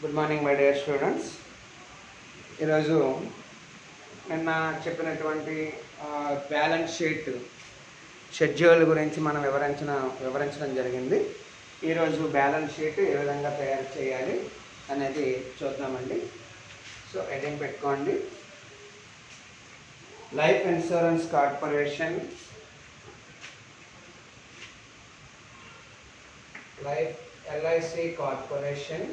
Good morning my dear students. ఈరోజు నిన్న చెప్పినటువంటి బ్యాలెన్స్ షీట్ షెడ్యూల్ గురించి మనం వివరించడం జరిగింది. ఈరోజు బ్యాలెన్స్ షీట్ ఏ విధంగా తయారు చేయాలి అనేది చూద్దామండి. సో హెడ్డింగ్ పెట్టుకోండి. Life insurance corporation LIC corporation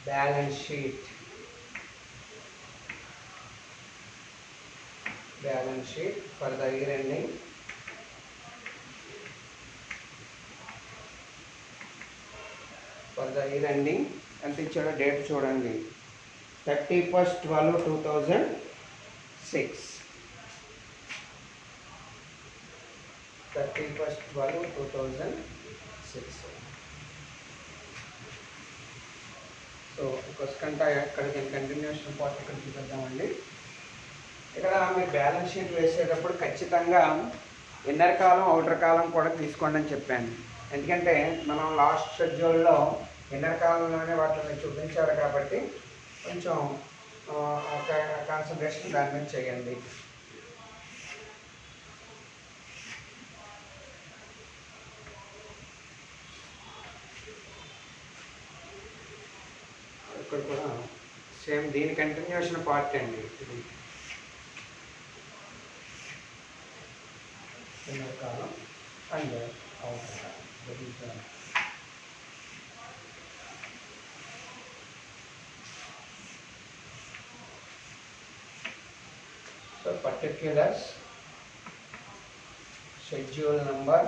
balance sheet for the year ending ఎంత ఇచ్చాడో డేట్ చూడండి. 31/12/2006 సో ఫస్ట్ ఇక్కడికి కంటిన్యూషన్ పార్ట్ ఇక్కడ చూపిద్దామండి. ఇక్కడ మీరు బ్యాలెన్స్ షీట్ వేసేటప్పుడు ఖచ్చితంగా ఇన్నర్ కాలం అవుటర్ కాలం కూడా తీసుకోండి అని చెప్పాను. ఎందుకంటే మనం లాస్ట్ షెడ్యూల్లో ఇన్నర్ కాలంలోనే వాటిని చూపించారు కాబట్టి కొంచెం కాన్సన్ట్రేషన్ దాని మీద చేయండి. ఇక్కడ కూడా సేమ్ దీని కంటిన్యూషన్ పార్ట్ అండి. ఇది inner column and outer column. So particulars, schedule number,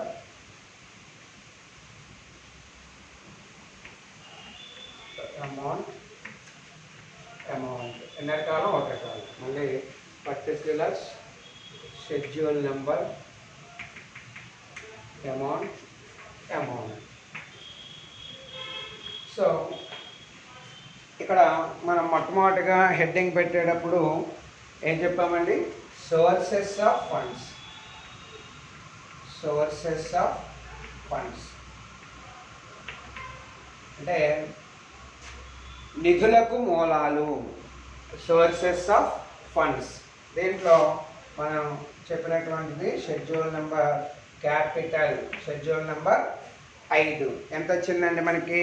amount inner column outer column. మళ్ళీ particulars, schedule number, amount. So ఇక్కడ మనం మొట్టమొదటిగా హెడ్డింగ్ పెట్టేటప్పుడు ఏం చెప్పామండి? సోర్సెస్ ఆఫ్ ఫండ్స్ అంటే నిధులకు మూలాలు, సోర్సెస్ ఆఫ్ ఫండ్స్. దీంట్లో మనం చెప్పినటువంటిది schedule number capital, schedule number 5 ఎంత వచ్చిందండి మనకి?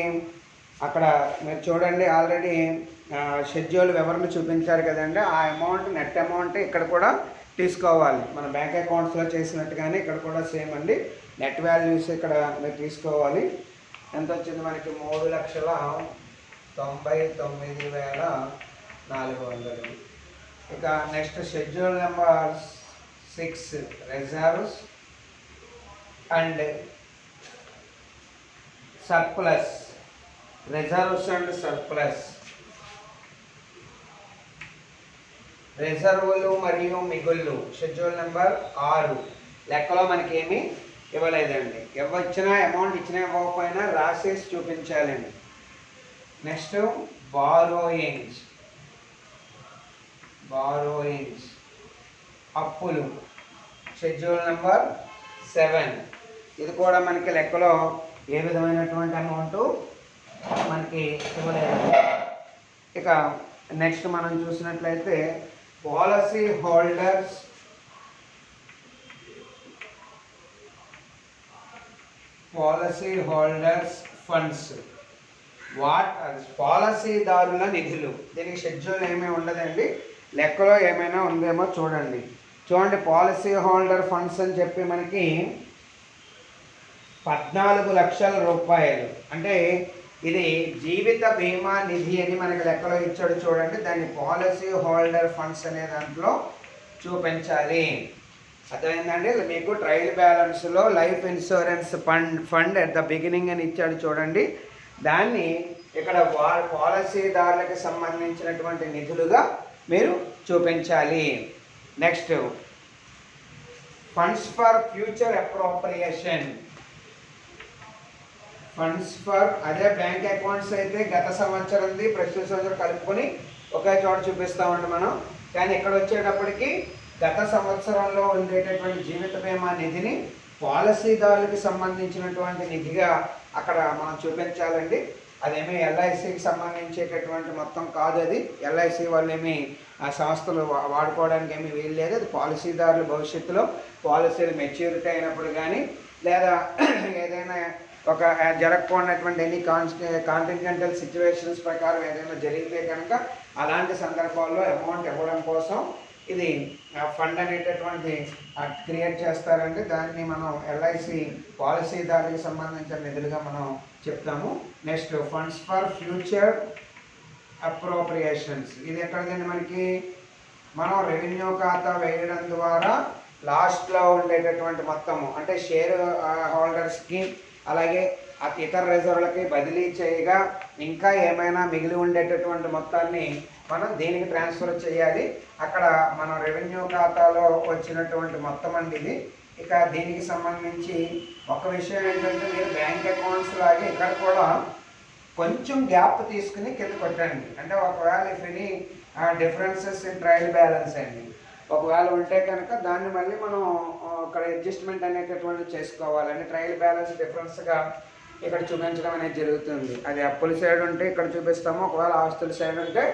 అక్కడ మీరు చూడండి, ఆల్రెడీ షెడ్యూల్ వివరణ చూపించారు కదండి. ఆ అమౌంట్, నెట్ అమౌంట్ ఇక్కడ కూడా తీసుకోవాలి. మన బ్యాంక్ అకౌంట్స్లో చేసినట్టుగానే ఇక్కడ కూడా సేమ్ అండి. నెట్ వాల్యూస్ ఇక్కడ మీరు తీసుకోవాలి. ఎంత వచ్చింది మనకి? 3,99,400. ఇక next schedule number 6 reserves and surplus. Reserves and surplus, రిజర్వులు మరియు మిగుళ్ళు. షెడ్యూల్ నెంబర్ 6 లెక్కలో మనకి ఏమీ ఇవ్వలేదండి. ఇచ్చినా అమౌంట్ ఇచ్చినా ఇవ్వకపోయినా రాసేసి చూపించాలండి. నెక్స్ట్ బారోయింగ్స్, అప్పులు. షెడ్యూల్ నెంబర్ 7 ఇది కూడా మనకి లెక్కలో ఏ విధమైనటువంటి అమౌంట్ మనకి ఇవ్వలేదు. ఇక నెక్స్ట్ మనం చూసినట్లయితే పాలసీ హోల్డర్స్ ఫండ్స్. పాలసీదారుల నిధులు. దీనికి షెడ్యూల్ ఏమీ ఉండదండి, లెక్కలో ఏమైనా ఉందేమో చూడండి. పాలసీ హోల్డర్ ఫండ్స్ అని చెప్పి మనకి 14 లక్షల రూపాయలు. అంటే ఇది జీవిత బీమా నిధి అని మనకి లెక్కలో ఇచ్చాడు చూడండి. దాన్ని పాలసీ హోల్డర్ ఫండ్స్ అనే దాంట్లో చూపించాలి. అర్థమైందండి? మీకు ట్రయల్ బ్యాలెన్స్లో life insurance fund at the beginning అని ఇచ్చాడు చూడండి. దాన్ని ఇక్కడ పాలసీదారులకు సంబంధించినటువంటి నిధులుగా మీరు చూపించాలి. Next funds for future appropriation. Funds for అదే బ్యాంక్ అకౌంట్స్ అయితే గత సంవత్సరంది ప్రస్తుత సంవత్సరం కలుపుకొని ఒకే చోట చూపిస్తామండి మనం. కానీ ఇక్కడ వచ్చేటప్పటికి గత సంవత్సరంలో ఉండేటటువంటి జీవిత బీమా నిధిని పాలసీదారులకు సంబంధించినటువంటి నిధిగా అక్కడ మనం చూపించాలండి. అదేమీ ఎల్ఐసికి సంబంధించేటటువంటి మొత్తం కాదు. అది ఎల్ఐసి వాళ్ళు ఏమి ఆ సంస్థలు వాడుకోవడానికి ఏమీ వీలు లేదు. అది పాలసీదారులు భవిష్యత్తులో పాలసీలు మెచ్యూరిటీ అయినప్పుడు కానీ లేదా ఏదైనా ఒక జరగకపోయినటువంటి ఎనీ కాంటింజెంటల్ సిచ్యువేషన్స్ ప్రకారం ఏదైనా జరిగితే కనుక అలాంటి సందర్భాల్లో అమౌంట్ ఇవ్వడం కోసం ఇది ఫండ్ అనేటటువంటి క్రియేట్ చేస్తారండి. దాన్ని మనం ఎల్ఐసి పాలసీదారులకు సంబంధించిన నిధులుగా మనం చెప్తాము. Next funds for future appropriations. ఇది ఎక్కడిదండి మనకి? మనం రెవెన్యూ ఖాతా వేయడం ద్వారా లాస్ట్లో ఉండేటటువంటి మొత్తము అంటే షేర్ హోల్డర్స్కి అలాగే ఇతర రిజర్వ్లకి బదిలీ చేయగా ఇంకా ఏమైనా మిగిలి ఉండేటటువంటి మొత్తాన్ని మనం దీనికి ట్రాన్స్ఫర్ చేయాలి. అక్కడ మన రెవెన్యూ ఖాతాలో వచ్చినటువంటి మొత్తం అండి ఇది. ఇక దీనికి సంబంధించి ఒక విషయం ఏంటంటే మీరు బ్యాంక్ అకౌంట్స్ లాగే ఇక్కడ కూడా కొంచెం గ్యాప్ తీసుకుని కింద కొట్టండి. అంటే ఒకవేళ if any differences in trial balance అండి ఒకవేళ ఉంటే కనుక దాన్ని మళ్ళీ మనం ఇక్కడ అడ్జస్ట్మెంట్ అనేటటువంటి చేసుకోవాలండి. ట్రయల్ బ్యాలెన్స్ డిఫరెన్స్గా ఇక్కడ చూపించడం అనేది జరుగుతుంది. అది అప్పుల సైడ్ ఉంటే ఇక్కడ చూపిస్తాము, ఒకవేళ ఆస్తుల సైడ్ ఉంటే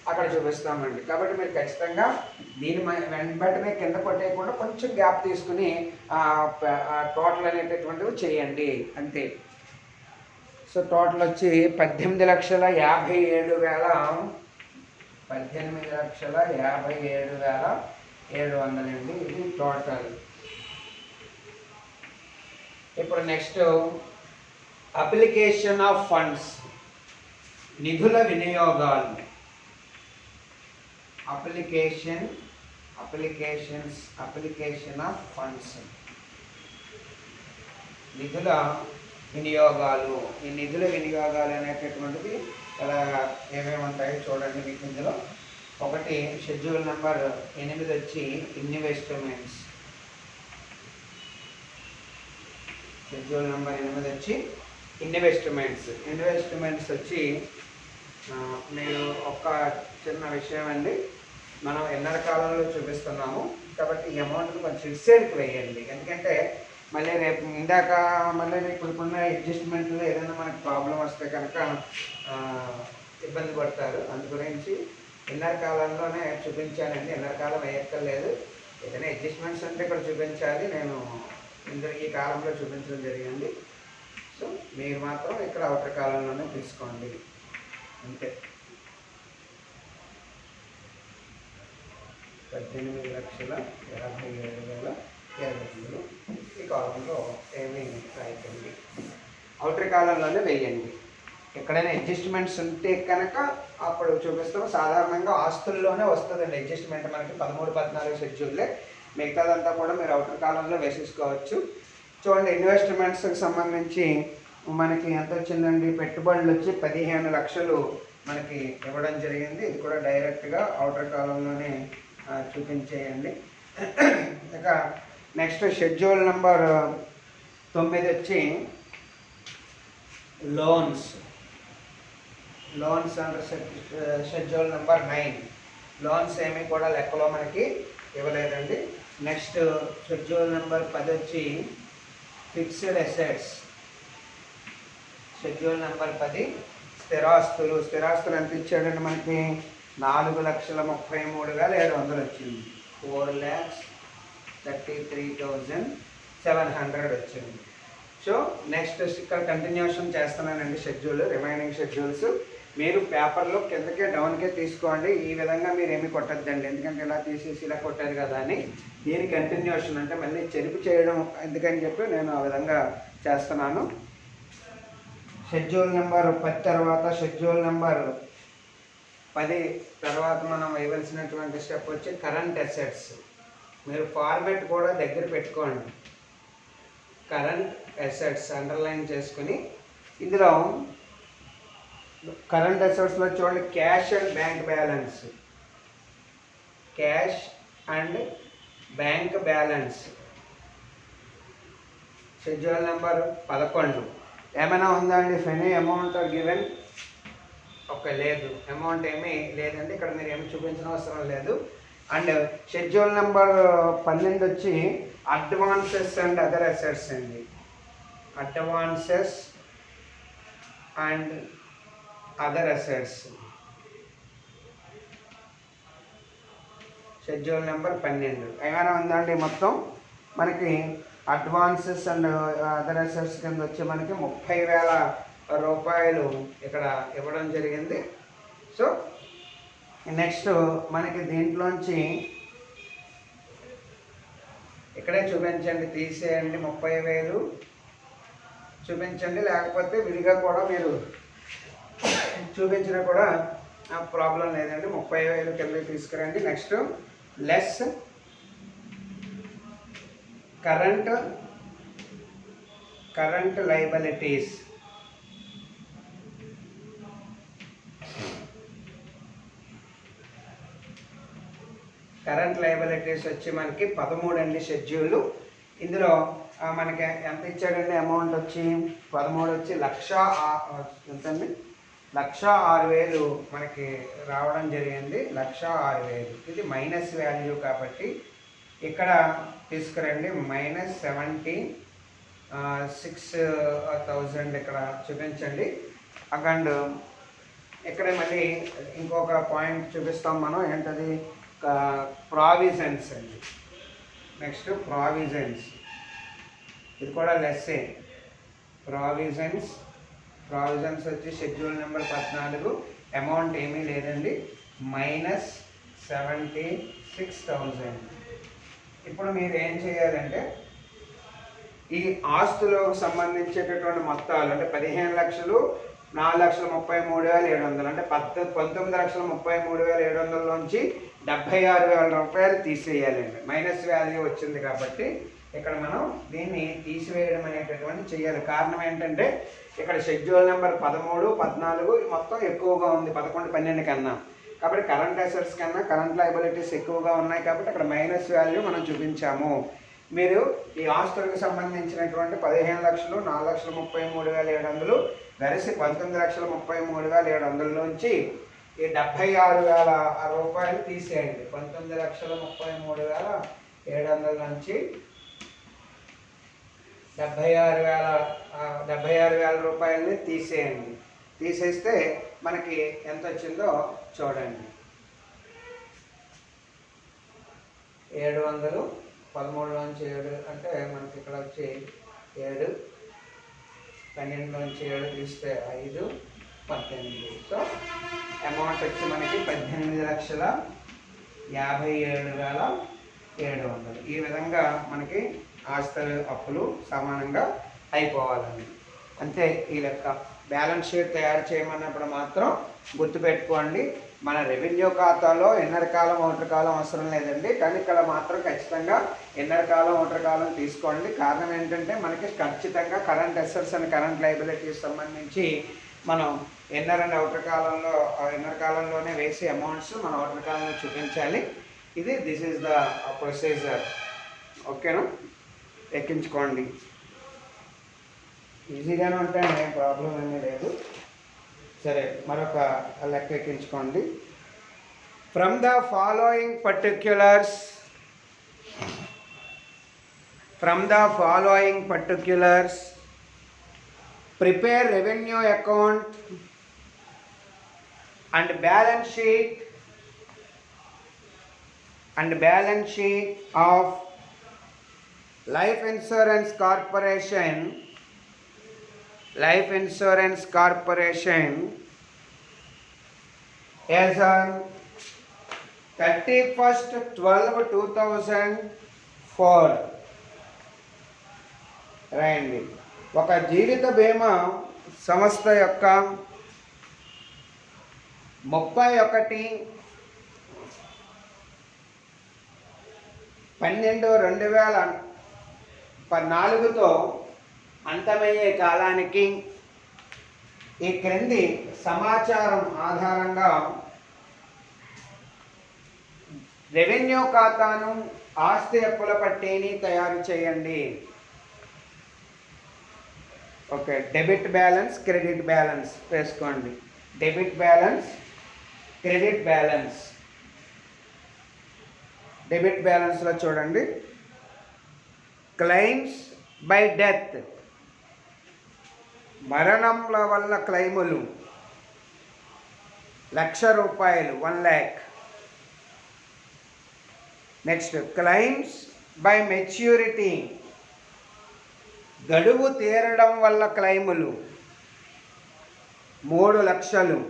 అక్కడ చూపిస్తామండి. కాబట్టి మీరు ఖచ్చితంగా దీని వెంటనే కింద కొట్టేయకుండా కొంచెం గ్యాప్ తీసుకుని టోటల్ అనేటటువంటివి చేయండి అంతే. సో టోటల్ వచ్చి 18,57,700 అండి. ఇది టోటల్. ఇప్పుడు నెక్స్ట్ అప్లికేషన్ ఆఫ్ ఫండ్స్, నిధుల వినియోగాలు. అప్లికేషన్ ఆఫ్ ఫండ్స్, నిధుల వినియోగాలు. ఈ నిధుల వినియోగాలు అనేటటువంటిది ఇలా ఏమేమి ఉంటాయో చూడండి మీకు ఇందులో. ఒకటి షెడ్యూల్ నెంబర్ 8 వచ్చి ఇన్వెస్ట్మెంట్స్. షెడ్యూల్ నెంబర్ 8 వచ్చి ఇన్వెస్ట్మెంట్స్ వచ్చి మీరు ఒక చిన్న విషయం అండి, మనం ఎన్నర కాలంలో చూపిస్తున్నాము కాబట్టి ఈ అమౌంట్ని కొంచెం ఇన్సైడ్కి వేయండి. ఎందుకంటే మళ్ళీ రేపు మళ్ళీ ఇప్పుడున్న అడ్జస్ట్మెంట్లో ఏదైనా మనకు ప్రాబ్లం వస్తే కనుక ఇబ్బంది పడతారు. అందు గురించి ఎన్నర కాలంలోనే చూపించానండి. ఎన్నర కాలం వేయక్కర్లేదు. ఏదైనా అడ్జస్ట్మెంట్స్ అంటే ఇక్కడ చూపించాలి. నేను ఈ కాలంలో చూపించడం జరిగింది. సో మీరు మాత్రం ఇక్కడ అవుటర్ కాలంలోనే తీసుకోండి అంతే. 18,57,700 ఈ కాలంలో ఏమీ రాయకండి, అవుటర్ కాలంలోనే వేయండి. ఎక్కడైనా అడ్జస్ట్మెంట్స్ ఉంటే కనుక అప్పుడు చూపిస్తాము. సాధారణంగా ఆస్తుల్లోనే వస్తుందండి అడ్జస్ట్మెంట్ మనకి 13-14 షెడ్యూల్లే. మిగతాదంతా కూడా మీరు అవుటర్ కాలంలో వేసేసుకోవచ్చు. చూడండి, ఇన్వెస్ట్మెంట్స్కి సంబంధించి మనకి ఎంత వచ్చిందండి? పెట్టుబడులు వచ్చి 15 లక్షలు మనకి ఇవ్వడం జరిగింది. ఇది కూడా డైరెక్ట్గా అవుటర్ కాలంలోనే చూపించేయండి. ఇక నెక్స్ట్ షెడ్యూల్ నెంబర్ 9 వచ్చి loans under schedule number 9. Loans ఏమీ కూడా లెక్కలో మనకి ఇవ్వలేదండి. నెక్స్ట్ షెడ్యూల్ నెంబర్ 10 వచ్చి ఫిక్స్డ్ అసెట్స్. షెడ్యూల్ నెంబర్ 10 స్థిరాస్తులు ఎంత ఇచ్చాడండి మనకి? 4,33,700 వచ్చింది. 4,33,700 వచ్చింది. సో నెక్స్ట్ ఇక్కడ కంటిన్యూషన్ చేస్తున్నానండి షెడ్యూల్, రిమైనింగ్ షెడ్యూల్స్. మీరు పేపర్లో కిందకే డౌన్కే తీసుకోండి. ఈ విధంగా మీరు ఏమి కొట్టద్దండి, ఎందుకంటే ఇలా తీసేసి ఇలా కొట్టారు కదా అని. దీని కంటిన్యూషన్ అంటే మళ్ళీ చెరుపు చేయడం ఎందుకని చెప్పి నేను ఆ విధంగా చేస్తున్నాను. షెడ్యూల్ నెంబర్ 10 తర్వాత షెడ్యూల్ నెంబర్ 10 తర్వాత మనం వేయవలసినటువంటి స్టెప్ వచ్చి కరెంట్ అసెట్స్. మీరు ఫార్మెట్ కూడా దగ్గర పెట్టుకోండి. కరెంట్ అసెట్స్ అండర్లైన్ చేసుకుని ఇందులో కరెంట్ అసెట్స్లో చూడండి, cash and bank balance. Cash and bank balance schedule number 11. ఏమైనా ఉందా అండి? ఫెనీ అమౌంట్ ఆర్ గివెన్? లేదు, అమౌంట్ ఏమీ లేదండి. ఇక్కడ మీరు ఏమి చూపించిన అవసరం లేదు. అండ్ షెడ్యూల్ నెంబర్ 12 వచ్చి అడ్వాన్సెస్ అండ్ అదర్ అసెట్స్ అండి. Advances and other assets schedule number 12 ఏమైనా ఉందండి. మొత్తం మనకి అడ్వాన్సెస్ అండ్ అదర్ అసెట్స్ కింద వచ్చి మనకి 30,000 రూపాయలు ఇక్కడ ఇవ్వడం జరిగింది. సో నెక్స్ట్ మనకి దీంట్లోంచి ఇక్కడే చూపించండి, తీసేయండి. 30,000 చూపించండి, లేకపోతే విడిగా కూడా మీరు చూపించినా కూడా ప్రాబ్లం లేదండి. 30,000 కింద తీసుకురండి. Next less current liabilities. Current liabilities వచ్చి మనకి 13 అండి షెడ్యూల్. ఇందులో మనకి ఎంత ఇచ్చాడండి అమౌంట్ వచ్చి 13 వచ్చి ఎంతండి 1,06,000 మనకి రావడం జరిగింది. 1,06,000 ఇది మైనస్ వాల్యూ కాబట్టి ఇక్కడ తీసుకురండి. -76,000 ఇక్కడ చూపించండి. అండ్ ఇక్కడ మళ్ళీ ఇంకొక పాయింట్ చూపిస్తాం మనం, ఏంటది ప్రావిజన్స్ అండి. నెక్స్ట్ ప్రావిజన్స్, ఇది కూడా లెస్సే. ప్రావిజన్స్ వచ్చి షెడ్యూల్ నెంబర్ 14 అమౌంట్ ఏమీ లేదండి, -76,000. ఇప్పుడు మీరు ఏం చేయాలంటే ఈ ఆస్తులకు సంబంధించేటటువంటి మొత్తాలు అంటే 15 లక్షలు, 4,33,700 అంటే 19,33,700 నుంచి 76,000 రూపాయలు తీసేయాలండి. మైనస్ వాల్యూ వచ్చింది కాబట్టి ఇక్కడ మనం దీన్ని తీసివేయడం అనేటటువంటి చేయాలి. కారణం ఏంటంటే ఇక్కడ షెడ్యూల్ నెంబర్ 13, 14 మొత్తం ఎక్కువగా ఉంది 11, 12 కన్నా. కాబట్టి కరెంట్ అసెట్స్ కన్నా కరెంట్ లయబిలిటీస్ ఎక్కువగా ఉన్నాయి కాబట్టి అక్కడ మైనస్ వాల్యూ మనం చూపించాము. మీరు ఈ ఆస్తులకు సంబంధించినటువంటి 15 లక్షలు, 4,33,700 కలిసి 19,33,700 నుంచి ఈ 76,000 రూపాయలు తీసేయండి. 19,33,700 నుంచి 76,000 రూపాయలని తీసేయండి. తీసేస్తే మనకి ఎంత వచ్చిందో చూడండి. 700 13 నుంచి 7 అంటే మనకి ఇక్కడ వచ్చి 7, 12 నుంచి 7 తీస్తే 5, 18. సో అమౌంట్ వచ్చి మనకి 18,57,700. ఈ విధంగా మనకి ఆస్తులు అప్పులు సమానంగా అయిపోవాలండి. అంతే ఈ లెక్క. బ్యాలెన్స్ షీట్ తయారు చేయమన్నప్పుడు మాత్రం గుర్తుపెట్టుకోండి, మన రెవెన్యూ ఖాతాలో ఎన్నర కాలం ఓటర్ కాలం అవసరం లేదండి, కానీ ఇక్కడ మాత్రం ఖచ్చితంగా ఎన్నర కాలం ఓటర్ కాలం తీసుకోండి. కారణం ఏంటంటే మనకి ఖచ్చితంగా current assets and current liabilities సంబంధించి మనం ఎన్నర కాలంలోనే వేసే అమౌంట్స్ మన ఓటర్ కాలంలో చూపించాలి. This is the procedure. ఓకేనా, ఎక్కించుకోండి. ఈజీగానే ఉంటాయండి, ఏం ప్రాబ్లం ఏమీ లేదు. సరే, మరొక లెక్క ఎక్కించుకోండి. From the following particulars prepare revenue account and balance sheet of Life Insurance Corporation as on 31/12/2004. రాయండి. ఒక జీవిత బీమా సంస్థ యొక్క 31/12/2004తో అంతమయ్యే కాలానికి ఈ క్రింది సమాచారం ఆధారంగా రెవెన్యూ ఖాతాను ఆస్తి అప్పుల పట్టీని తయారు చేయండి. Okay, debit balance, credit balance వేసుకోండి. Debit balance, credit balance. Debit బ్యాలెన్స్లో చూడండి, క్లెయిమ్స్ బై డెత్, మరణంల వల్ల క్లెయిములు 1,00,000 రూపాయలు, 1 lakh. Next claims by maturity, గడువు తీరడం వల్ల క్లెయిములు 3,00,000.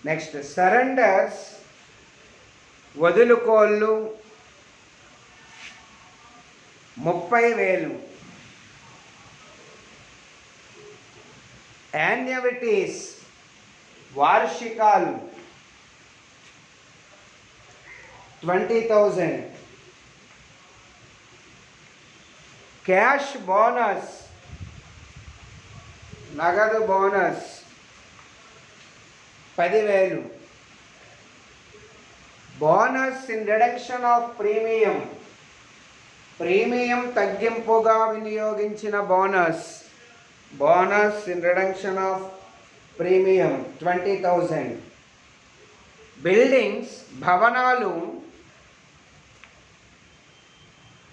Next surrenders, వదులుకోళ్ళు 30,000. యాన్యువిటీస్, వార్షికాలు 20,000. క్యాష్ బోనస్, నగదు bonus 10,000. Bonus in reduction of premium, premium తగ్గింపుగా వినియోగించిన bonus, bonus in reduction of premium 20,000. Buildings, భవనాలు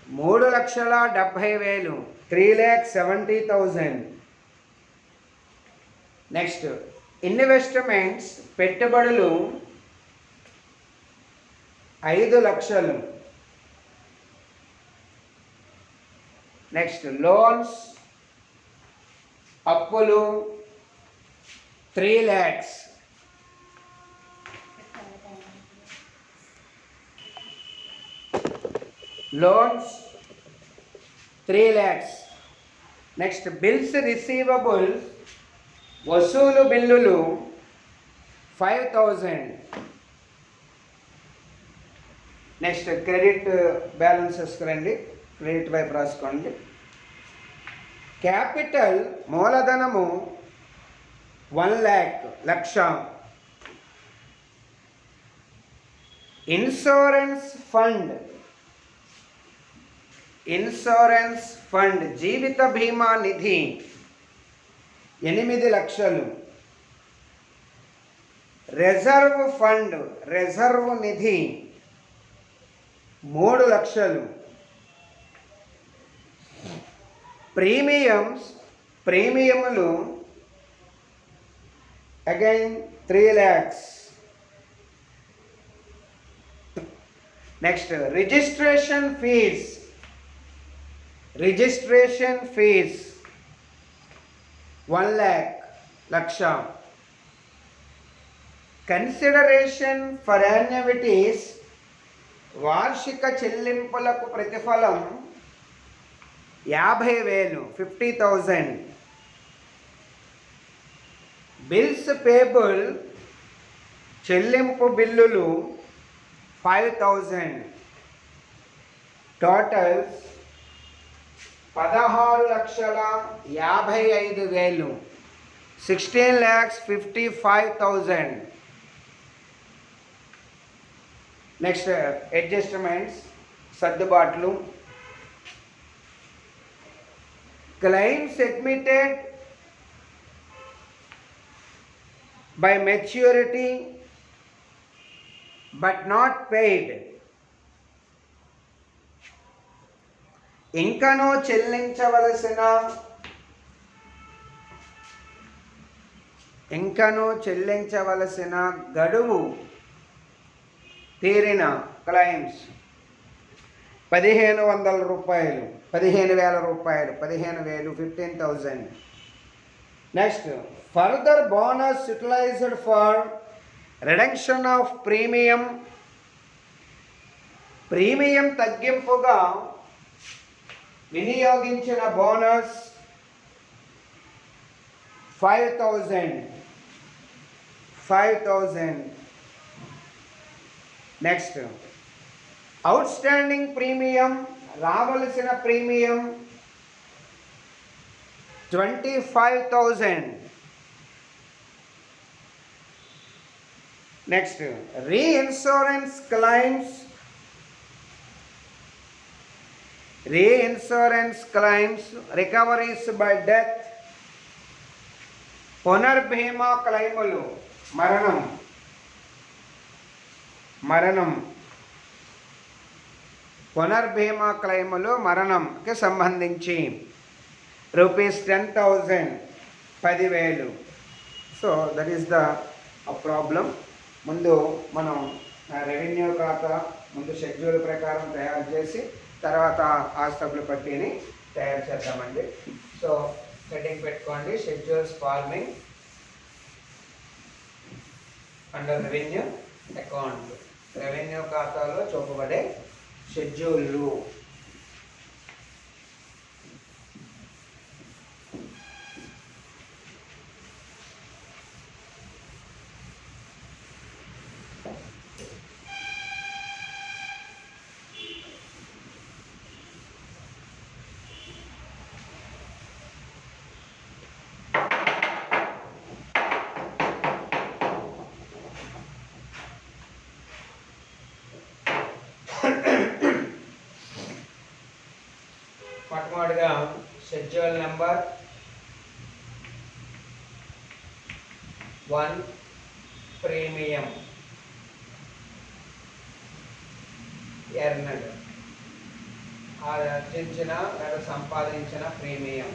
3,70,000, 3,70,000. నెక్స్ట్ ఇన్వెస్ట్మెంట్స్, పెట్టుబడులు 5,00,000. నెక్స్ట్ లోన్స్, అప్పులు 3 lakhs. Loans 3 lakhs. Next bills receivable, వసూలు బిల్లులు 5,000. నెక్స్ట్ క్రెడిట్ బ్యాలెన్సెస్కి రండి, క్రెడిట్ వైపు రాసుకోండి. క్యాపిటల్, మూలధనము 1 lakh, 1,00,000. Insurance fund, insurance fund జీవిత బీమా నిధి 8,00,000. రిజర్వ్ ఫండ్, రిజర్వ్ నిధి 3,00,000. ప్రీమియమ్స్, ప్రీమియములు again 3 lakhs. Next registration fees, registration fees 1 lakh, 1,00,000. Consideration for annuities, వార్షిక చెల్లింపులకు ప్రతిఫలం 50,000, 50,000. బిల్స్ పేబుల్, చెల్లింపు బిల్లులు 5,000. టోటల్ 16,55,000, 16,55,000. నెక్స్ట్ అడ్జస్ట్మెంట్స్, సర్దుబాట్లు. Claims admitted by maturity but not paid, ఇంకనూ చెల్లించవలసిన గడువు తీరిన క్లెయిమ్స్ 1,500 రూపాయలు, 15,000 రూపాయలు, 15,000, 15,000. Next further bonus utilised for reduction of premium, premium తగ్గింపుగా వినియోగించిన bonus 5,000. Next outstanding premium, రావలసిన premium 25,000. Next reinsurance claims, reinsurance claims, recoveries by death, పునర్భీమా క్లెయిములు, మరణం పునర్భీమా క్లెయిములు మరణంకి సంబంధించి ₹10,000 10,000. So that is the problem. ముందు మనం రెవెన్యూ ఖాతా ముందు షెడ్యూల్ ప్రకారం తయారు చేసి తర్వాత ఆస్తుల పట్టీని తయారు చేద్దామండి. సో హెడ్డింగ్ పెట్టుకోండి, schedules farming under revenue account. Revenue ఖాతాలో చూపబడే షెడ్యూళ్ళు. మొట్టమొదటిగా షెడ్యూల్ నెంబర్ 1 ప్రీమియం ఎర్నడ్, ఆర్జించిన లేదా సంపాదించిన ప్రీమియం.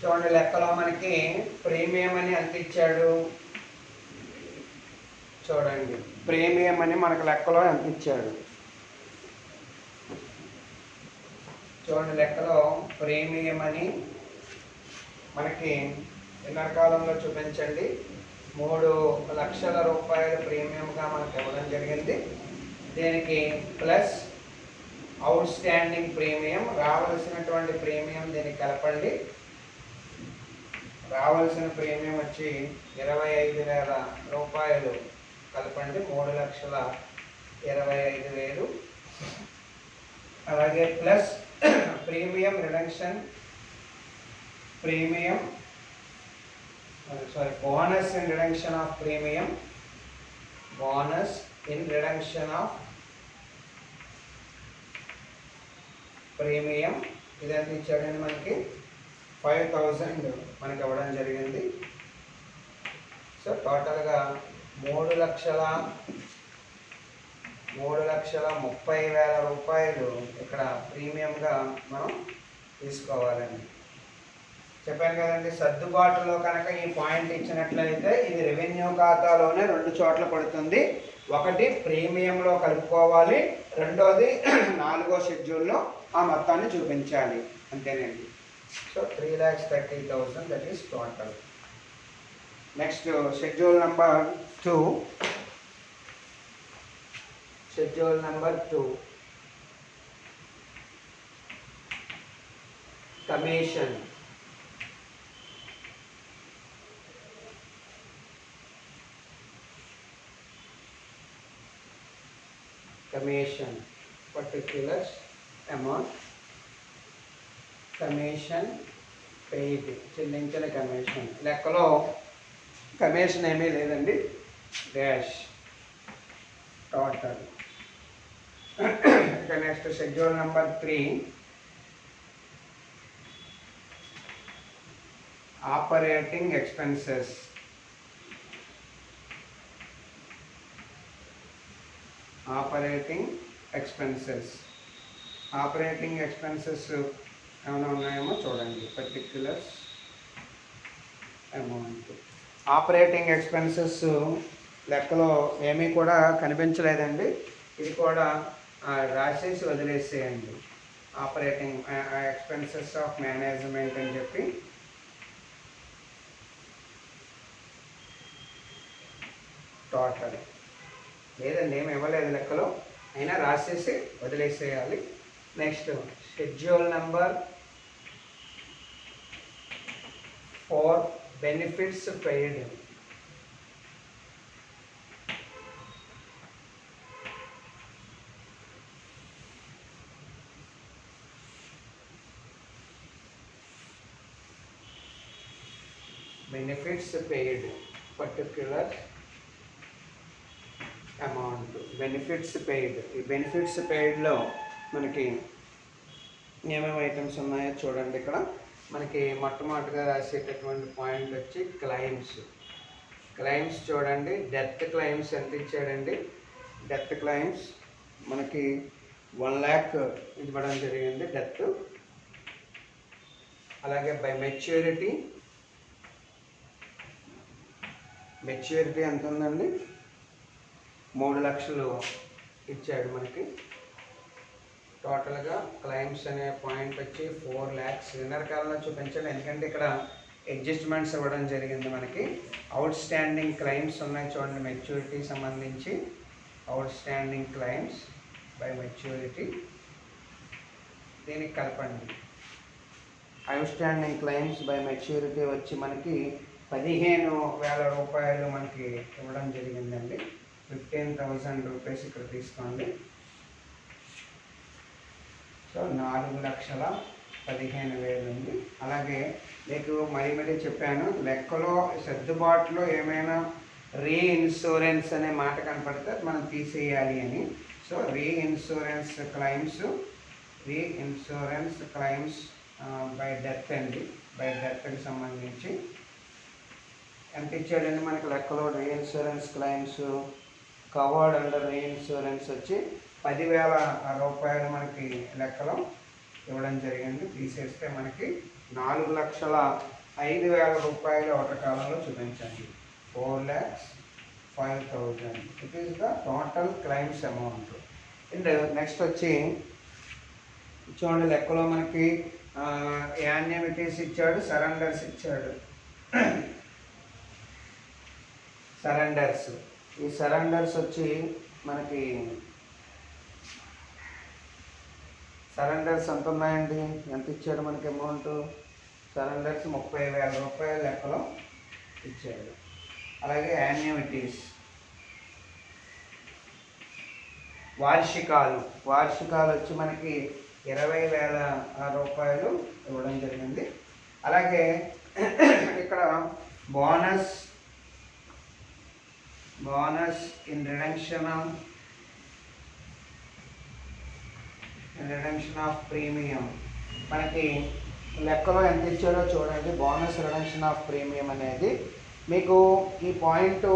చూడండి, లెక్కలో మనకి ప్రీమియం అని ఎంత ఇచ్చాడు చూడండి. ప్రీమియం అని మనకు లెక్కలో ఎంత ఇచ్చాడు చూడండి. లెక్కలో ప్రీమియం అని మనకి ఇన్నర్ కాలంలో చూపించండి. 3 లక్షల రూపాయల ప్రీమియంగా మనకు ఇవ్వడం జరిగింది. దీనికి ప్లస్ అవుట్ స్టాండింగ్ ప్రీమియం, రావాల్సినటువంటి ప్రీమియం దీనికి కలపండి. రావాల్సిన ప్రీమియం వచ్చి 25,000 రూపాయలు కలపండి. 3,25,000. అలాగే plus premium reduction, bonus in reduction of premium, bonus in reduction of premium. ఇదంతా ఇచ్చాడండి మనకి 5,000 మనకి ఇవ్వడం జరిగింది. సో టోటల్గా 3,30,000 రూపాయలు ఇక్కడ ప్రీమియంగా మనం తీసుకోవాలండి. చెప్పాను కదండి, సర్దుబాటులో కనుక ఈ పాయింట్ ఇచ్చినట్లయితే ఇది రెవెన్యూ ఖాతాలోనే 2 చోట్ల పడుతుంది. ఒకటి ప్రీమియంలో కలుపుకోవాలి, రెండోది 4వ షెడ్యూల్లో ఆ మొత్తాన్ని చూపించాలి. అంతేనండి. So 3,30,000 that is total. Next schedule number 2. Schedule number 2 commission. Commission particular amount, commission paid, చెల్లించిన కమిషన్. లెక్కలో కమిషన్ ఏమీ లేదండి, డాష్ టోటల్. ఇక next schedule number 3 operating expenses. Operating expenses ఏమైనా ఉన్నాయేమో చూడండి. Particular amount. ఆపరేటింగ్ ఎక్స్పెన్సెస్ లెక్కలో ఏమీ కూడా కనిపించలేదండి. ఇది కూడా రాసేసి వదిలేసేయండి. ఆపరేటింగ్ ఎక్స్పెన్సెస్ ఆఫ్ మేనేజ్మెంట్ అని చెప్పి టోటల్. లేదండి, ఏమి ఇవ్వలేదు లెక్కలో, అయినా రాసేసి వదిలేసేయాలి. Next schedule number 4 benefits paid. Benefits paid particular amount. Benefits paid. ఈ బెనిఫిట్స్ పెయిడ్లో మనకి ఏమేమి ఐటమ్స్ ఉన్నాయో చూడండి. ఇక్కడ మనకి మొట్టమొదటిగా రాసేటటువంటి పాయింట్ వచ్చి క్లెయిమ్స్. క్లైమ్స్ చూడండి, డెత్ క్లైమ్స్ ఎంత ఇచ్చాడండి. డెత్ క్లైమ్స్ మనకి 1 lakh ఇవ్వడం జరిగింది డెత్. అలాగే బై మెచ్యూరిటీ ఎంత ఉందండి, 3 లక్షలు ఇచ్చాడు మనకి. టోటల్గా క్లైమ్స్ అనే పాయింట్ వచ్చి 4 lakhs. విన్నర్ కాలంలో చూపించండి, ఎందుకంటే ఇక్కడ అడ్జస్ట్మెంట్స్ ఇవ్వడం జరిగింది మనకి. అవుట్ స్టాండింగ్ క్లైమ్స్ ఉన్నాయి చూడండి, మెచ్యూరిటీ సంబంధించి outstanding claims by maturity దీనికి కలపండి. Outstanding claims by maturity వచ్చి మనకి 15,000 రూపాయలు మనకి ఇవ్వడం జరిగిందండి. 15,000 రూపీస్ ఇక్కడ తీసుకోండి. సో 4,15,000 ఉంది. అలాగే మీకు మరీ చెప్పాను, లెక్కలో సర్దుబాటులో ఏమైనా రీఇన్సూరెన్స్ అనే మాట కనపడితే మనం తీసేయాలి అని. So reinsurance claims by death అండి. బై డెత్కి సంబంధించి ఎంత ఇచ్చాడండి మనకి లెక్కలో. Reinsurance claims covered under reinsurance వచ్చి 10,000 రూపాయలు మనకి లెక్కలో ఇవ్వడం జరిగింది. తీసేస్తే మనకి 4,05,000 రూపాయలు ఒకటి కాలంలో చూపించండి. 4,05,000 it is the total claims amount. And next వచ్చి చూడండి, లెక్కలో మనకి యాన్యుమిటీస్ ఇచ్చాడు, సరెండర్స్ ఇచ్చాడు. ఈ సరెండర్స్ వచ్చి మనకి సరెండర్స్ ఎంత ఉన్నాయండి, ఎంత ఇచ్చాడు మనకి అమౌంట్. సరెండర్స్ 30,000 రూపాయల లెక్కలో ఇచ్చాడు. అలాగే యాన్యుమిటీస్ వార్షికాలు వచ్చి మనకి 20,000 రూపాయలు ఇవ్వడం జరిగింది. అలాగే ఇక్కడ bonus in reduction of premium మనకి లెక్కలో ఎంత ఇచ్చారో చూడండి. బోనస్ రిడక్షన్ ఆఫ్ ప్రీమియం అనేది మీకు ఈ పాయింట్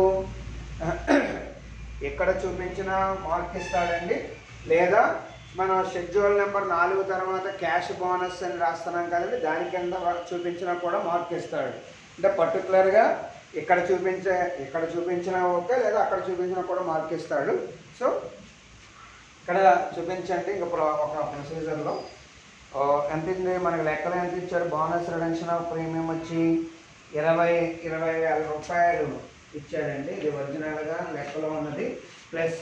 ఎక్కడ చూపించిన మార్క్ ఇస్తాడండి, లేదా మనం షెడ్యూల్ నెంబర్ 4 తర్వాత క్యాష్ బోనస్ అని రాస్తున్నాం కదండి, దాని కింద చూపించినా కూడా మార్క్ ఇస్తాడు. అంటే పర్టికులర్గా ఇక్కడ చూపించినా ఓకే, లేదా అక్కడ చూపించినా కూడా మార్క్ ఇస్తాడు. సో ఇక్కడ చూపించండి. ఇంకా ఒక ప్రొసీజర్లో ఎంత ఉంది మనకి లెక్కలో ఎంత ఇచ్చాడు. బోనస్ రిడక్షన్ ఆఫ్ ప్రీమియం వచ్చి 20,000 రూపాయలు ఇచ్చాడండి. ఇది ఒరిజినల్గా లెక్కలో ఉన్నది. ప్లస్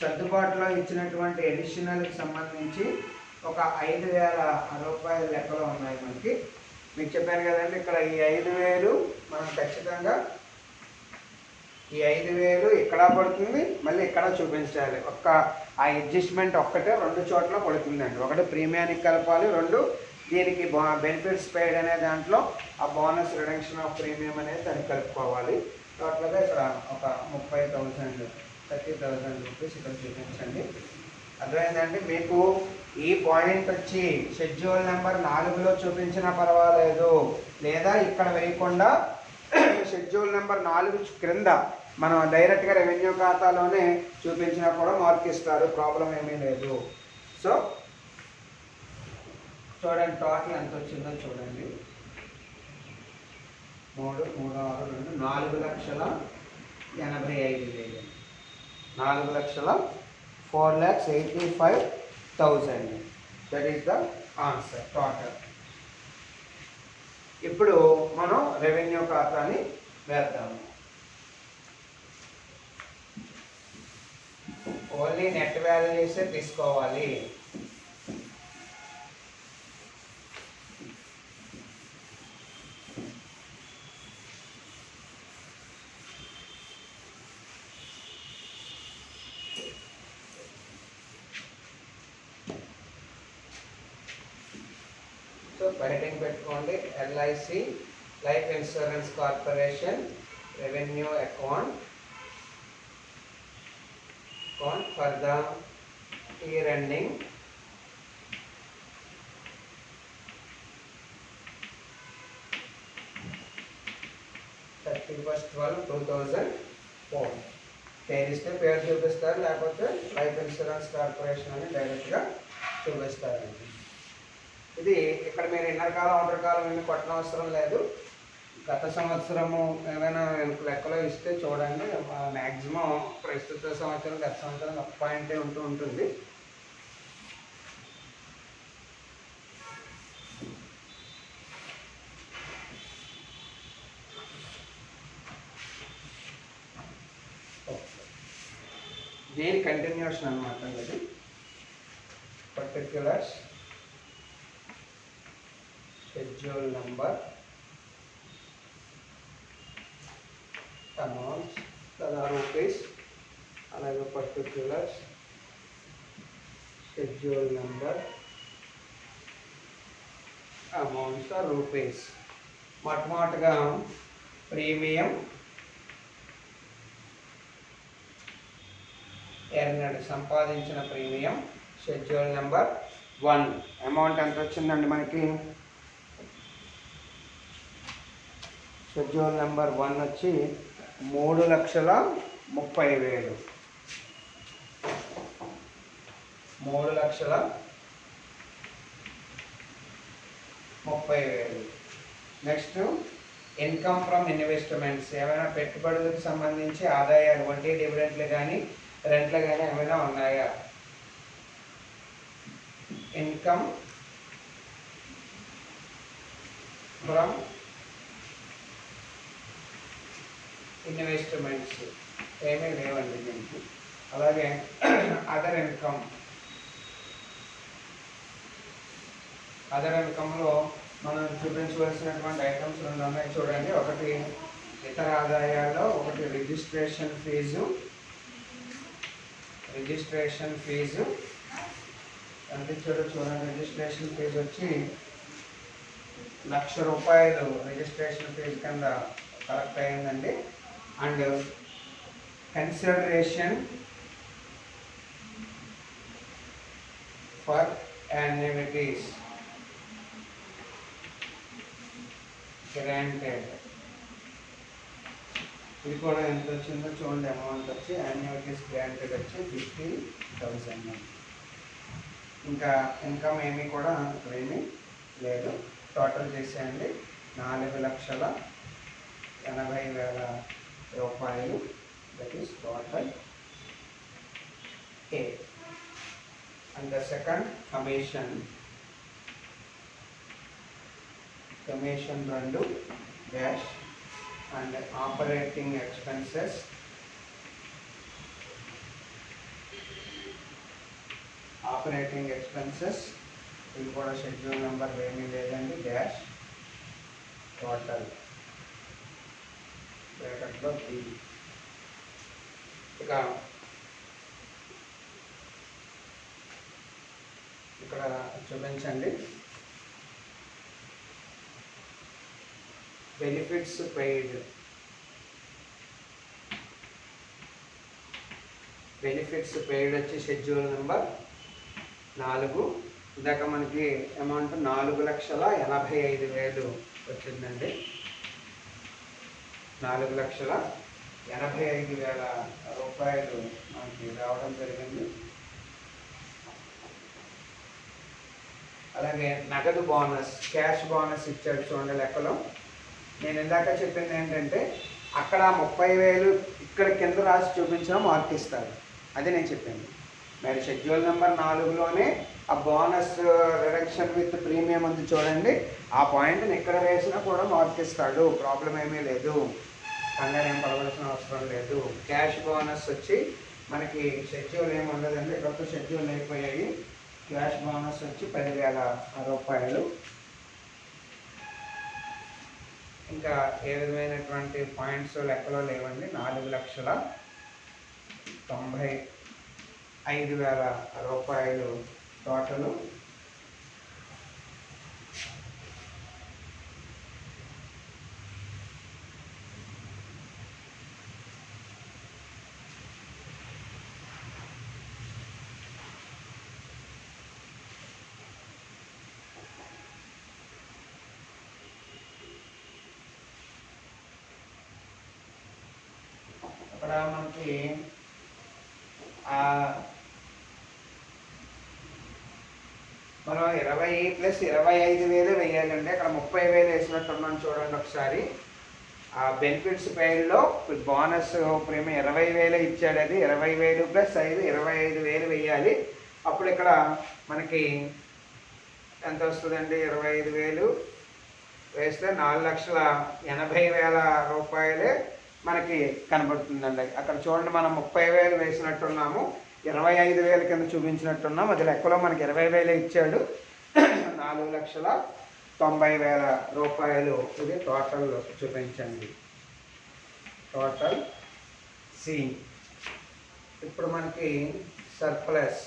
సర్దుబాటులో ఇచ్చినటువంటి అడిషనల్కి సంబంధించి ఒక 5,000 రూపాయల లెక్కలో ఉన్నాయి మనకి. మీకు చెప్పాను కదండి, ఇక్కడ ఈ 5,000 మనం ఖచ్చితంగా ఈ 5,000 ఇక్కడ పడుతుంది, మళ్ళీ ఇక్కడ చూపించాలి. ఆ అడ్జస్ట్మెంట్ ఒక్కటే 2 చోట్ల పడుతుందండి. ఒకటి ప్రీమియానికి కలపాలి, 2 దీనికి బెనిఫిట్స్ పెయిడ్ అనే దాంట్లో ఆ బోనస్ రిడక్షన్ ఆఫ్ ప్రీమియం అనేది దానికి కలుపుకోవాలి. టోటల్గా ఇక్కడ ఒక 30,000 రూపీస్ ఇక్కడ చూపించండి. అర్థమైందండి మీకు. ఈ పాయింట్ వచ్చి షెడ్యూల్ నెంబర్ 4లో చూపించినా పర్వాలేదు, లేదా ఇక్కడ వేయకుండా షెడ్యూల్ నెంబర్ 4 క్రింద మనం డైరెక్ట్గా రెవెన్యూ ఖాతాలోనే చూపించినా కూడా మార్క్ ఇస్తారు, ప్రాబ్లం ఏమీ లేదు. సో చూడండి టోటల్ ఎంత వచ్చిందో చూడండి. 3, 3, 6, 2 4,85,000. 4,85,000. That is the answer total. ఇప్పుడు మనం రెవెన్యూ ఖాతాని వేద్దాము. ఓన్లీ నెట్ వాల్యూసే తీసుకోవాలి. సో హెడ్డింగ్ పెట్టుకోండి, LIC life insurance corporation revenue account for the year ending 31/12/2004. పేరు ఇస్తే పేరు చూపిస్తారు, లేకపోతే లైఫ్ ఇన్సూరెన్స్ కార్పొరేషన్ అని డైరెక్ట్గా చూపిస్తారండి. ఇది ఇక్కడ మీరు ఇన్నర్ కాలం అవుటర్ కాలం ఏమి కొట్టనవసరం లేదు. గత సంవత్సరము ఏమైనా లెక్కలో ఇస్తే చూడండి, మ్యాక్సిమం ప్రస్తుత సంవత్సరం గత సంవత్సరం ఒక పాయింటే ఉంటుంది. దీని కంటిన్యూషన్ అనమాట ఇది. Particulars schedule number amounts rupees, అలాగే particulars schedule number amounts rupees. మొట్టమొదటిగా ప్రీమియం ఎర్నడ్, సంపాదించిన ప్రీమియం షెడ్యూల్ నెంబర్ 1. అమౌంట్ ఎంత వచ్చిందండి మనకి? షెడ్యూల్ నెంబర్ 1 వచ్చి 3,30,000. 3,30,000. నెక్స్ట్ ఇన్కమ్ ఫ్రమ్ ఇన్వెస్ట్మెంట్స్, ఏమైనా పెట్టుబడులకు సంబంధించి ఆదాయాలు, వడ్డీ డివిడెంట్లు కానీ రెంట్లు కానీ ఏమైనా ఉన్నాయా? ఇన్కమ్ ఫ్రమ్ ఇన్వెస్ట్మెంట్స్ ఏమీ లేవండి దీనికి. అలాగే అదర్ ఇన్కమ్లో మనం చూపించవలసినటువంటి ఐటమ్స్ 2 ఉన్నాయి చూడండి. ఒకటి ఇతర ఆదాయాల్లో, ఒకటి రిజిస్ట్రేషన్ ఫీజు ఎంత ఇచ్చాడో చూడండి. రిజిస్ట్రేషన్ ఫీజు వచ్చి 1,00,000 రూపాయలు రిజిస్ట్రేషన్ ఫీజు కింద కలెక్ట్ అయిందండి. అండ్ కన్సిడరేషన్ ఫర్ యాన్యుటీస్ గ్రాంటెడ్, ఇది కూడా ఎంత వచ్చిందో చూడండి. అమౌంట్ వచ్చి యాన్యుటీస్ గ్రాంటెడ్ వచ్చి 50,000. ఇంకా ఇన్కమ్ ఏమీ కూడా ఏమీ లేదు. టోటల్ చేసేయండి 4,80,000 రూపాయలు. That is total A. And the second commission 2 dash and operating expenses ఇది కూడా షెడ్యూల్ నెంబర్ ఏమీ లేదండి. డాష్ టోటల్ బ్రాకెట్లో B. ఇక ఇక్కడ చూపించండి. బెనిఫిట్స్ పెయిడ్ వచ్చి షెడ్యూల్ నెంబర్ 4. ఇందాక మనకి అమౌంట్ 4,85,000 వచ్చిందండి. 4,85,000 రూపాయలు మనకి రావడం జరిగింది. అలాగే నగదు బోనస్, క్యాష్ బోనస్ ఇచ్చాడు చూడండి లెక్కలో. నేను ఇందాక చెప్పింది ఏంటంటే అక్కడ 30,000 ఇక్కడ కింద రాసి చూపించిన మార్క్ ఇస్తారు, అది నేను చెప్పింది. మరి షెడ్యూల్ నెంబర్ 4లోనే ఆ బోనస్ రిడక్షన్ విత్ ప్రీమియం ఉంది చూడండి, ఆ పాయింట్ని ఇక్కడ వేసినా కూడా మార్క్ ఇస్తాడు. ప్రాబ్లం ఏమీ లేదు, కంగారు ఏం పడవలసిన అవసరం లేదు. క్యాష్ బోనస్ వచ్చి మనకి షెడ్యూల్ ఏమి ఉండదండి, ఇక్కడతో షెడ్యూల్ అయిపోయాయి. క్యాష్ బోనస్ వచ్చి 10,000 రూపాయలు. ఇంకా ఏ విధమైనటువంటి పాయింట్స్ లెక్కలో లేవండి. 4,95,000 రూపాయలు టోటలు. మనకి మనం 20 ప్లస్ 25,000 వేయాలండి. అక్కడ 30,000 వేసినట్టున్నాను చూడండి ఒకసారి. ఆ బెనిఫిట్స్ పేరులో బోనస్ ప్రీమియం 20,000 ఇచ్చాడు. అది 20,000 ప్లస్ 5 25,000 వేయాలి. అప్పుడు ఇక్కడ మనకి ఎంత వస్తుందండి? 25,000 వేస్తే 4,80,000 రూపాయలే మనకి కనబడుతుందండి. అక్కడ చూడండి, మనం 30,000 వేసినట్టున్నాము, 25,000 కింద చూపించినట్టున్నాం. అది లెక్కలో మనకి 20,000 ఇచ్చాడు. 4,90,000 రూపాయలు ఇది టోటల్ చూపించండి. Total C. ఇప్పుడు మనకి సర్ప్లస్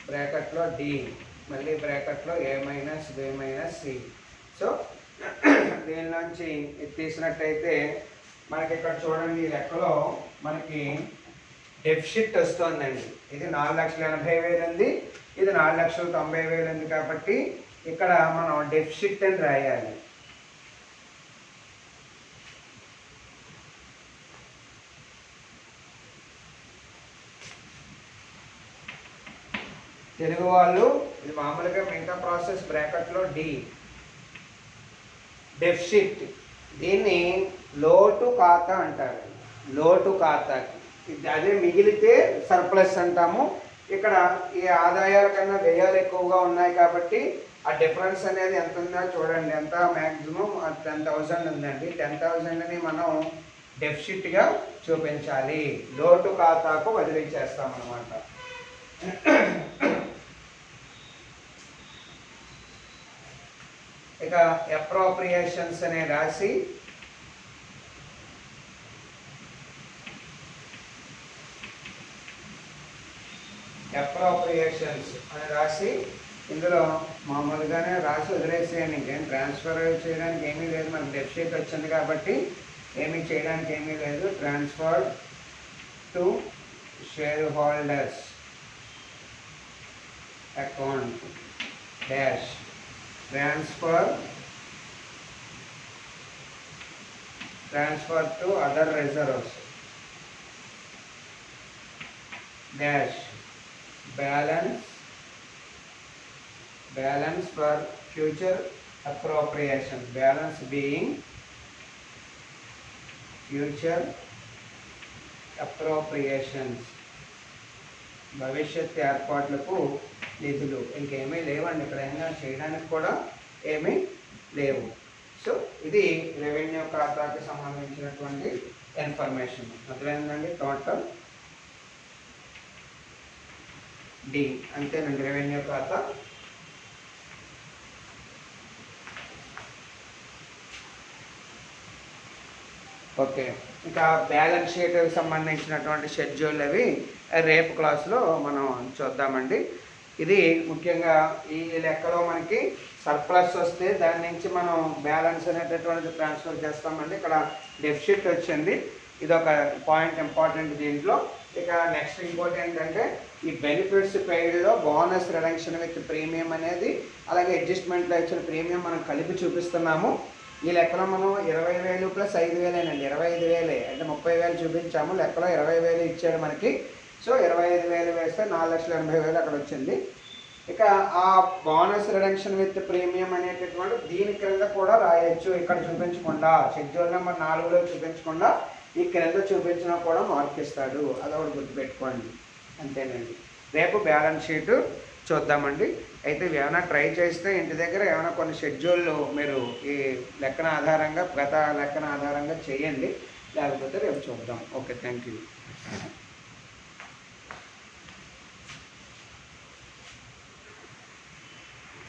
బ్రాకెట్లో డి, మళ్ళీ బ్రాకెట్లో A minus B minus C. So దీనిలోంచి తీసినట్టయితే మనకి ఇక్కడ చూడండి, ఈ లెక్కలో మనకి డెఫిసిట్ వస్తుందండి. ఇది 4,80,000 ఉంది, ఇది 4,90,000 ఉంది. కాబట్టి ఇక్కడ మనం డెఫిసిట్ అని రాయాలి. తెలుగు వాళ్ళు ఇది మామూలుగా మిగతా ప్రాసెస్ బ్రాకెట్లో డి డెఫిసిట్. దీన్ని లోటు ఖాతా అంటారు. లోటు ఖాతాకి అదే మిగిలితే సర్ప్లస్ అంటాము. ఇక్కడ ఈ ఆదాయాల కన్నా వ్యయాలు ఎక్కువగా ఉన్నాయి కాబట్టి ఆ డిఫరెన్స్ అనేది ఎంత ఉందో చూడండి. ఎంత మ్యాక్సిమం 10,000 ఉందండి. 10,000ని మనం డెఫిసిట్గా చూపించాలి. లోటు ఖాతాకు బదిలీ చేస్తామన్నమాట. ఇక అప్రోప్రియేషన్స్ అనే రాసి అప్రోప్రియేషన్స్ అని రాసి ఇందులో మామూలుగానే రాసి వదిలేసేయండి. ఇంకేం ట్రాన్స్ఫర్ చేయడానికి ఏమీ లేదు. మనకు డెఫిసిట్ వచ్చింది కాబట్టి ఏమీ చేయడానికి ఏమీ లేదు. Transfer to share holders account dash transfer to other reserves dash balance for future appropriation, balance being future appropriations, భవిష్యత్ ఏర్పాట్లకు నిధులు. ఇంకేమీ లేవండి. ఇక్కడ ఏమైనా చేయడానికి కూడా ఏమీ లేవు. సో ఇది రెవెన్యూ ఖాతాకి సంబంధించినటువంటి ఇన్ఫర్మేషన్. అర్థమైందండి. టోటల్ డి అంతేనండి రెవెన్యూ ఖాతా. ఓకే, ఇంకా బ్యాలెన్స్ షీట్కి సంబంధించినటువంటి షెడ్యూల్ అవి రేపు క్లాస్లో మనం చూద్దామండి. ఇది ముఖ్యంగా ఈ లెక్కలో మనకి సర్ప్లస్ వస్తే దాని నుంచి మనం బ్యాలెన్స్ అనేటటువంటిది ట్రాన్స్ఫర్ చేస్తామండి. ఇక్కడ డెఫిసిట్ వచ్చింది, ఇది ఒక పాయింట్ ఇంపార్టెంట్ దీంట్లో. ఇక నెక్స్ట్ ఇంకోటి ఏంటంటే ఈ బెనిఫిట్స్ పెయిడ్లో బోనస్ రిడక్షన్ విత్ ప్రీమియం అనేది, అలాగే అడ్జస్ట్మెంట్లో ఇచ్చిన ప్రీమియం మనం కలిపి చూపిస్తున్నాము. ఈ లెక్కలో మనం 20,000 ప్లస్ 5,000 అండి. 25,000 అంటే 30,000 చూపించాము. లెక్కలో 20,000 ఇచ్చాడు మనకి. సో 25,000 వేస్తే 4,80,000 అక్కడ వచ్చింది. ఇక ఆ బోనస్ రిడక్షన్ విత్ ప్రీమియం అనేటటువంటి దీని క్రింద కూడా రాయొచ్చు. ఇక్కడ చూపించకుండా షెడ్యూల్ నెంబర్ 4లో చూపించకుండా ఈ క్రింద చూపించినా కూడా మార్క్ ఇస్తాడు. అదొకటి గుర్తుపెట్టుకోండి. అంతేనండి. రేపు బ్యాలెన్స్ షీట్ చూద్దామండి. అయితే ఏమైనా ట్రై చేస్తే ఇంటి దగ్గర ఏమైనా కొన్ని షెడ్యూళ్ళు మీరు ఈ లెక్కన ఆధారంగా గత లెక్కన ఆధారంగా చేయండి. లేకపోతే రేపు చూద్దాం. Okay, thank you.